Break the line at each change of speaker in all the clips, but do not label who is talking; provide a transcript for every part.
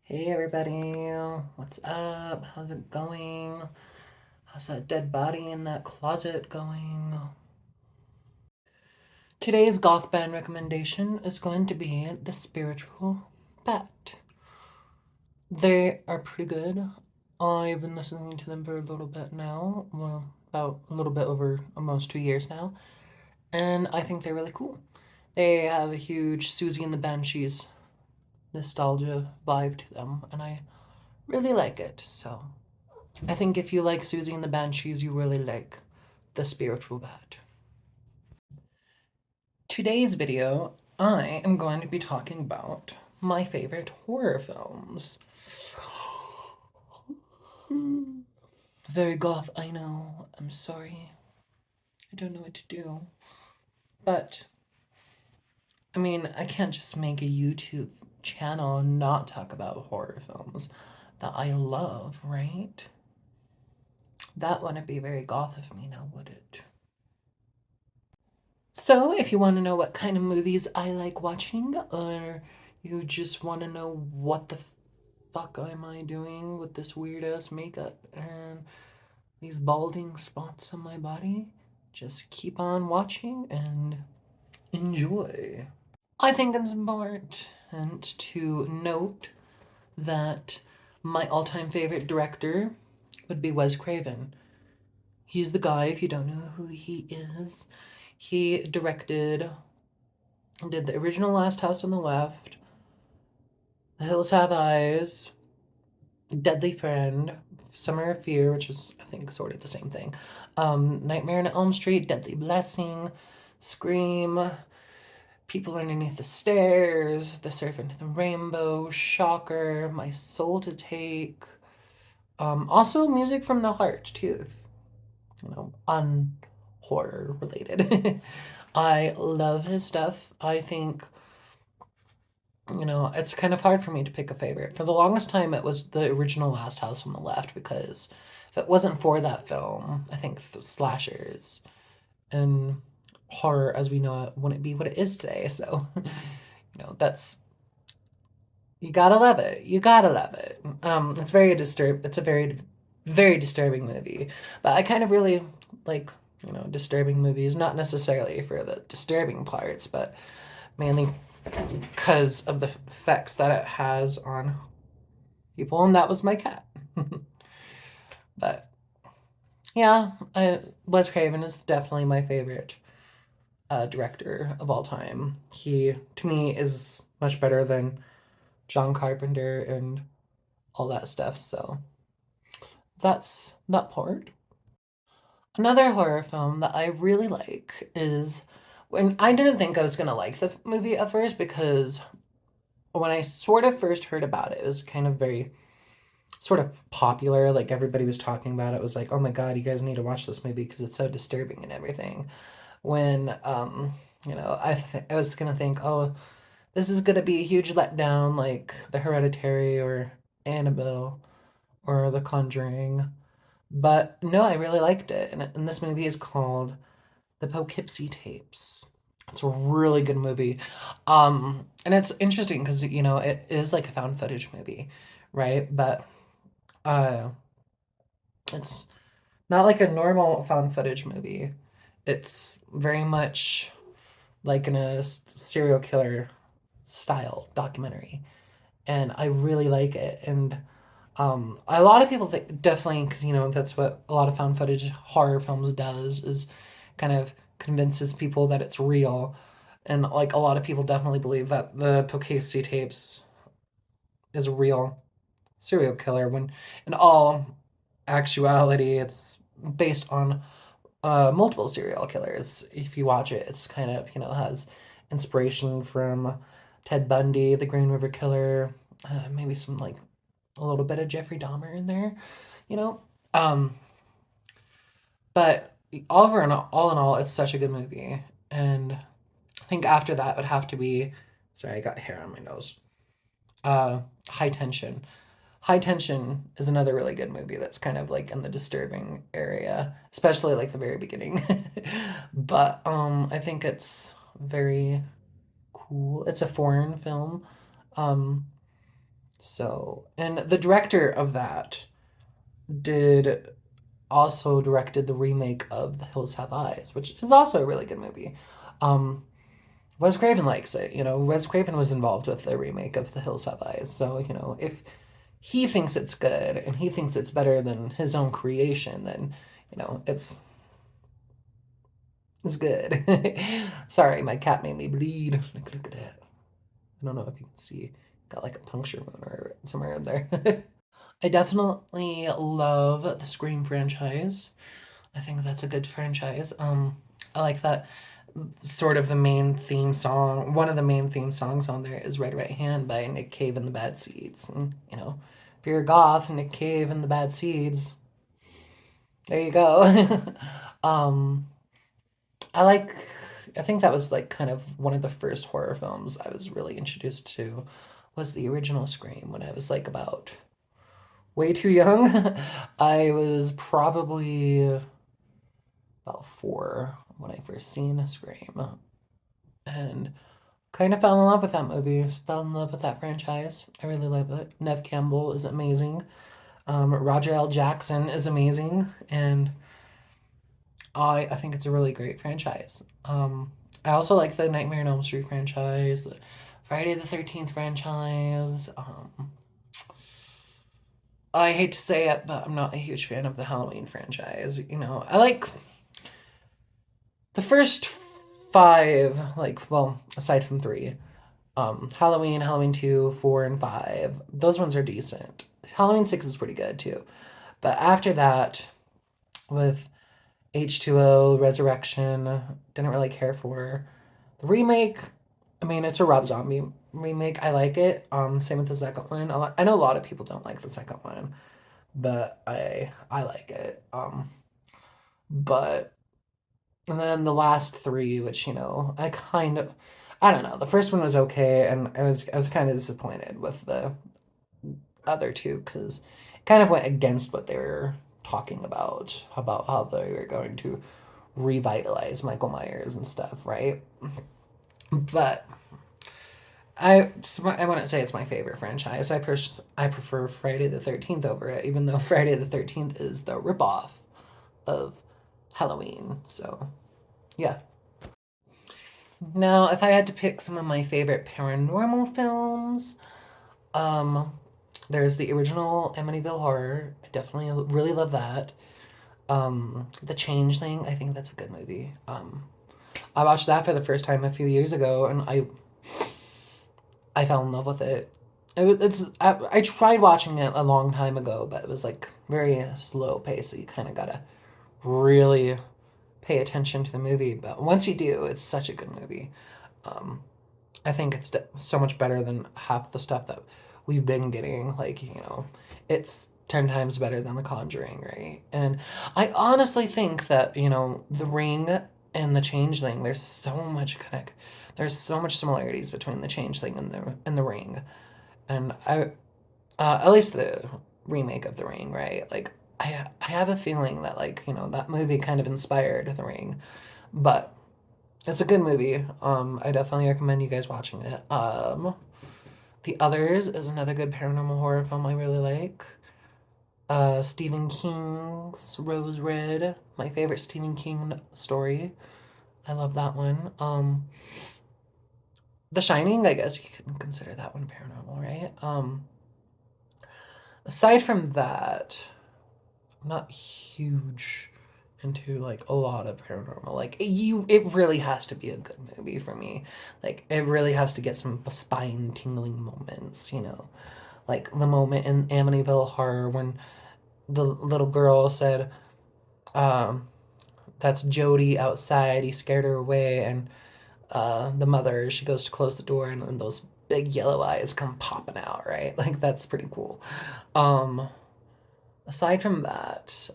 Hey everybody, what's up? How's it going? How's that dead body in that closet going? Today's goth band recommendation is going to be The Spiritual Bat. They are pretty good. I've been listening to them for a little bit now, well, about a little bit over almost 2 years now, and I think they're really cool. They have a huge Susie and the Banshees nostalgia vibe to them, and I really like it, so I think if you like Susie and the Banshees, you really like The Spiritual Bat. Today's video, I am going to be talking about my favorite horror films. Very goth, I know. I'm sorry. I don't know what to do. But, I mean, I can't just make a YouTube channel and not talk about horror films that I love, right? That wouldn't be very goth of me now, would it? So, if you want to know what kind of movies I like watching, or you just want to know what the fuck am I doing with this weird ass makeup and these balding spots on my body, just keep on watching and enjoy. I think it's important to note that my all time favorite director would be Wes Craven. He's the guy, if you don't know who he is, he directed did the original Last House on the Left, The Hills Have Eyes, Deadly Friend, Summer of Fear, which is, I think, sort of the same thing, Nightmare on Elm Street, Deadly Blessing, Scream, People Underneath the Stairs, The Serpent and the Rainbow, Shocker, My Soul to Take, also music from the heart, too, un-horror related. I love his stuff. I think it's kind of hard for me to pick a favorite. For the longest time, it was the original Last House on the Left because if it wasn't for that film, I think slashers and horror as we know it wouldn't be what it is today. So, that's you gotta love it. You gotta love it. It's very disturb. It's a very, very disturbing movie, but I kind of really like disturbing movies. Not necessarily for the disturbing parts, but mainly because of the effects that it has on people, and that was my cat. But yeah, Wes Craven is definitely my favorite director of all time. He, to me, is much better than John Carpenter and all that stuff. So that's that part. Another horror film that I really like is when I didn't think I was gonna like the movie at first because when I sort of first heard about it, it was kind of very sort of popular. Like everybody was talking about it. It was like, oh my God, you guys need to watch this movie because it's so disturbing and everything. When, I was going to think, oh, this is going to be a huge letdown like The Hereditary or Annabelle or The Conjuring. But no, I really liked it. And this movie is called The Poughkeepsie Tapes. It's a really good movie. And it's interesting because, it is like a found footage movie, right? But uh, it's not like a normal found footage movie. It's very much like in a serial killer style documentary, and I really like it. And a lot of people think definitely because that's what a lot of found footage horror films does is kind of convinces people that it's real, and like a lot of people definitely believe that the Poughkeepsie tapes is a real serial killer when in all actuality it's based on multiple serial killers. If you watch it, it's kind of has inspiration from Ted Bundy, the Green River Killer, maybe some like a little bit of Jeffrey Dahmer in there, you know. Um, but all in all, it's such a good movie, and I think after that would have to be. Sorry, I got hair on my nose. High Tension. High Tension is another really good movie that's kind of like in the disturbing area, especially like the very beginning. But I think it's very cool. It's a foreign film. Um So, and the director of that did also directed the remake of The Hills Have Eyes, which is also a really good movie. Um, Wes Craven likes it. Wes Craven was involved with the remake of The Hills Have Eyes. So, if he thinks it's good and he thinks it's better than his own creation, then, it's good. Sorry, my cat made me bleed. Look at that. I don't know if you can see. Got like a puncture wound or somewhere in there. I definitely love the Scream franchise. I think that's a good franchise. I like that sort of the main theme song. One of the main theme songs on there is Red Right Hand by Nick Cave and the Bad Seeds. And, if you're a goth, Nick Cave and the Bad Seeds, there you go. um, I like, I think that was like kind of one of the first horror films I was really introduced to was the original Scream when I was like about way too young. I was probably about 4 when I first seen Scream, and kind of fell in love with that movie. Fell in love with that franchise. I really love it. Nev Campbell is amazing. Roger L. Jackson is amazing, and I think it's a really great franchise. I also like the Nightmare on Elm Street franchise, the Friday the 13th franchise. I hate to say it, but I'm not a huge fan of the Halloween franchise. I like the first 5, like, well, aside from 3. Halloween, Halloween 2, 4, and 5. Those ones are decent. Halloween 6 is pretty good too. But after that, with H2O, Resurrection, didn't really care for. The remake, I mean, it's a Rob Zombie remake. I like it. Same with the second one. I know a lot of people don't like the second one, but I like it. But and then the last 3, which I don't know. The first one was okay, and I was kind of disappointed with the other 2 because it kind of went against what they were talking about how they were going to revitalize Michael Myers and stuff, right? But I wouldn't say it's my favorite franchise. I prefer Friday the 13th over it, even though Friday the 13th is the ripoff of Halloween. So yeah. Now, if I had to pick some of my favorite paranormal films, um, there's the original Amityville Horror. I definitely really love that. The Changeling. I think that's a good movie. I watched that for the first time a few years ago, and I fell in love with it. I tried watching it a long time ago, but it was like very slow pace, so you kind of gotta really pay attention to the movie. But once you do, it's such a good movie. Um, I think it's so much better than half the stuff that we've been getting. Like, it's 10 times better than The Conjuring, right? And I honestly think that, The Ring and The Changeling, there's so much similarities between The Changeling and the Ring. And at least the remake of The Ring, right? Like, I have a feeling that, like, that movie kind of inspired The Ring. But it's a good movie. I definitely recommend you guys watching it. The Others is another good paranormal horror film I really like. Stephen King's Rose Red, my favorite Stephen King story. I love that one. The Shining, I guess you can consider that one paranormal, right? Aside from that, I'm not huge into like a lot of paranormal. Like it really has to be a good movie for me. Like it really has to get some spine tingling moments, like the moment in Amityville Horror when the little girl said, um, "That's Jody outside. He scared her away," and the mother she goes to close the door and those big yellow eyes come popping out. Right, like that's pretty cool. Um, Aside from that,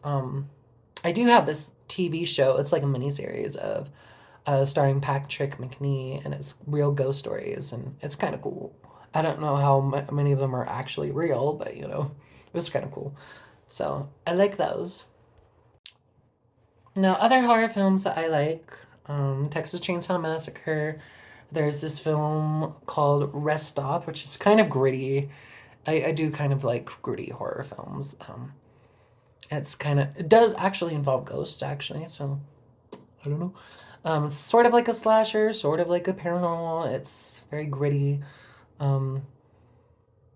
I do have this TV show. It's like a mini series of starring Patrick McNee, and it's real ghost stories, and it's kind of cool. I don't know how many of them are actually real, but it was kind of cool. So I like those. Now, other horror films that I like, Texas Chainsaw Massacre. There's this film called Rest Stop, which is kind of gritty. I do kind of like gritty horror films. It does actually involve ghosts, actually, so I don't know. It's sort of like a slasher, sort of like a paranormal. It's very gritty. Um,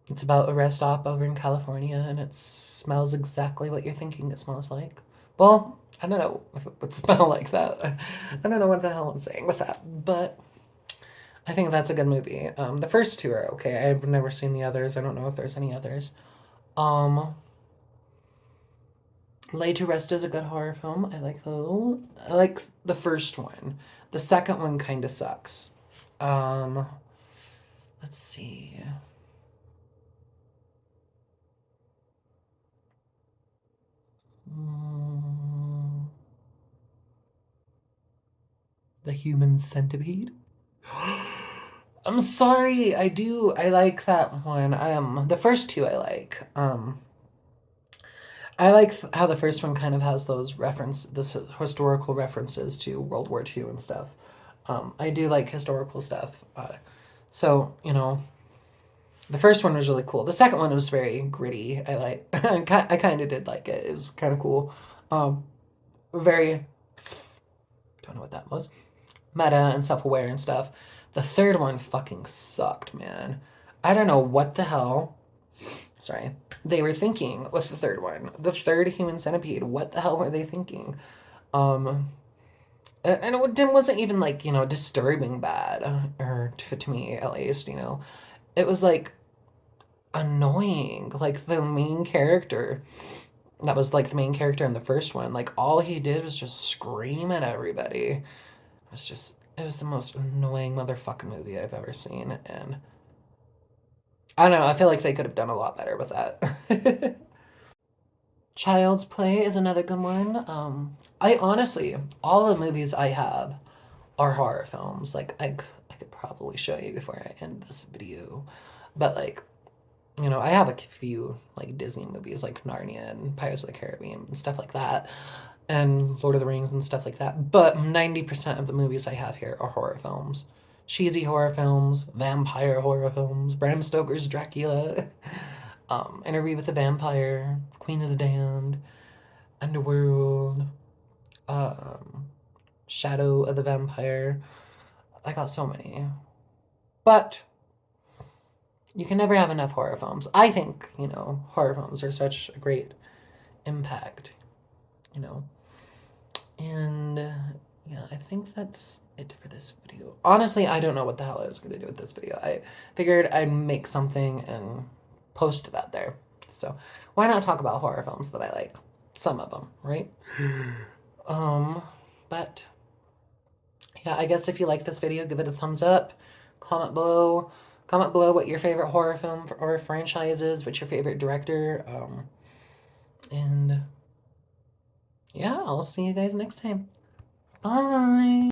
it's about a rest stop over in California, and it smells exactly what you're thinking it smells like. Well, I don't know if it would smell like that. I don't know what the hell I'm saying with that, but I think that's a good movie. The first two are okay. I've never seen the others. I don't know if there's any others. Um, Laid to Rest is a good horror film. I like those. I like the first one. The second one kind of sucks. Um, let's see. Mm, the Human Centipede. I'm sorry. I do. I like that one. The first two I like. I like how the first one kind of has this historical references to World War II and stuff. I do like historical stuff. So, the first one was really cool. The second one was very gritty. I kind of did like it. It was kind of cool. Um, Very, don't know what that was. Meta and self aware and stuff. The third one fucking sucked, man. I don't know what the hell. Sorry. They were thinking with the third one. The third Human Centipede. What the hell were they thinking? Um, and it wasn't even like, disturbing bad, or to me at least, It was like annoying. Like the main character, that was like the main character in the first one, like all he did was just scream at everybody. It was the most annoying motherfucking movie I've ever seen. And I don't know, I feel like they could have done a lot better with that. Child's Play is another good one. I honestly, all the movies I have are horror films. Like I could probably show you before I end this video, but like I have a few like Disney movies like Narnia and Pirates of the Caribbean and stuff like that, and Lord of the Rings and stuff like that. But 90% of the movies I have here are horror films. Cheesy horror films, vampire horror films, Bram Stoker's Dracula, Interview with the Vampire, Queen of the Damned, Underworld, um, Shadow of the Vampire. I got so many. But you can never have enough horror films. I think, horror films are such a great impact, you know. And yeah, I think that's it for this video. Honestly, I don't know what the hell I was going to do with this video. I figured I'd make something and post it out there. So why not talk about horror films that I like? Some of them, right? um, but yeah, I guess if you like this video, give it a thumbs up. Comment below. Comment below what your favorite horror film or franchise is. What's your favorite director? And yeah, I'll see you guys next time. Bye.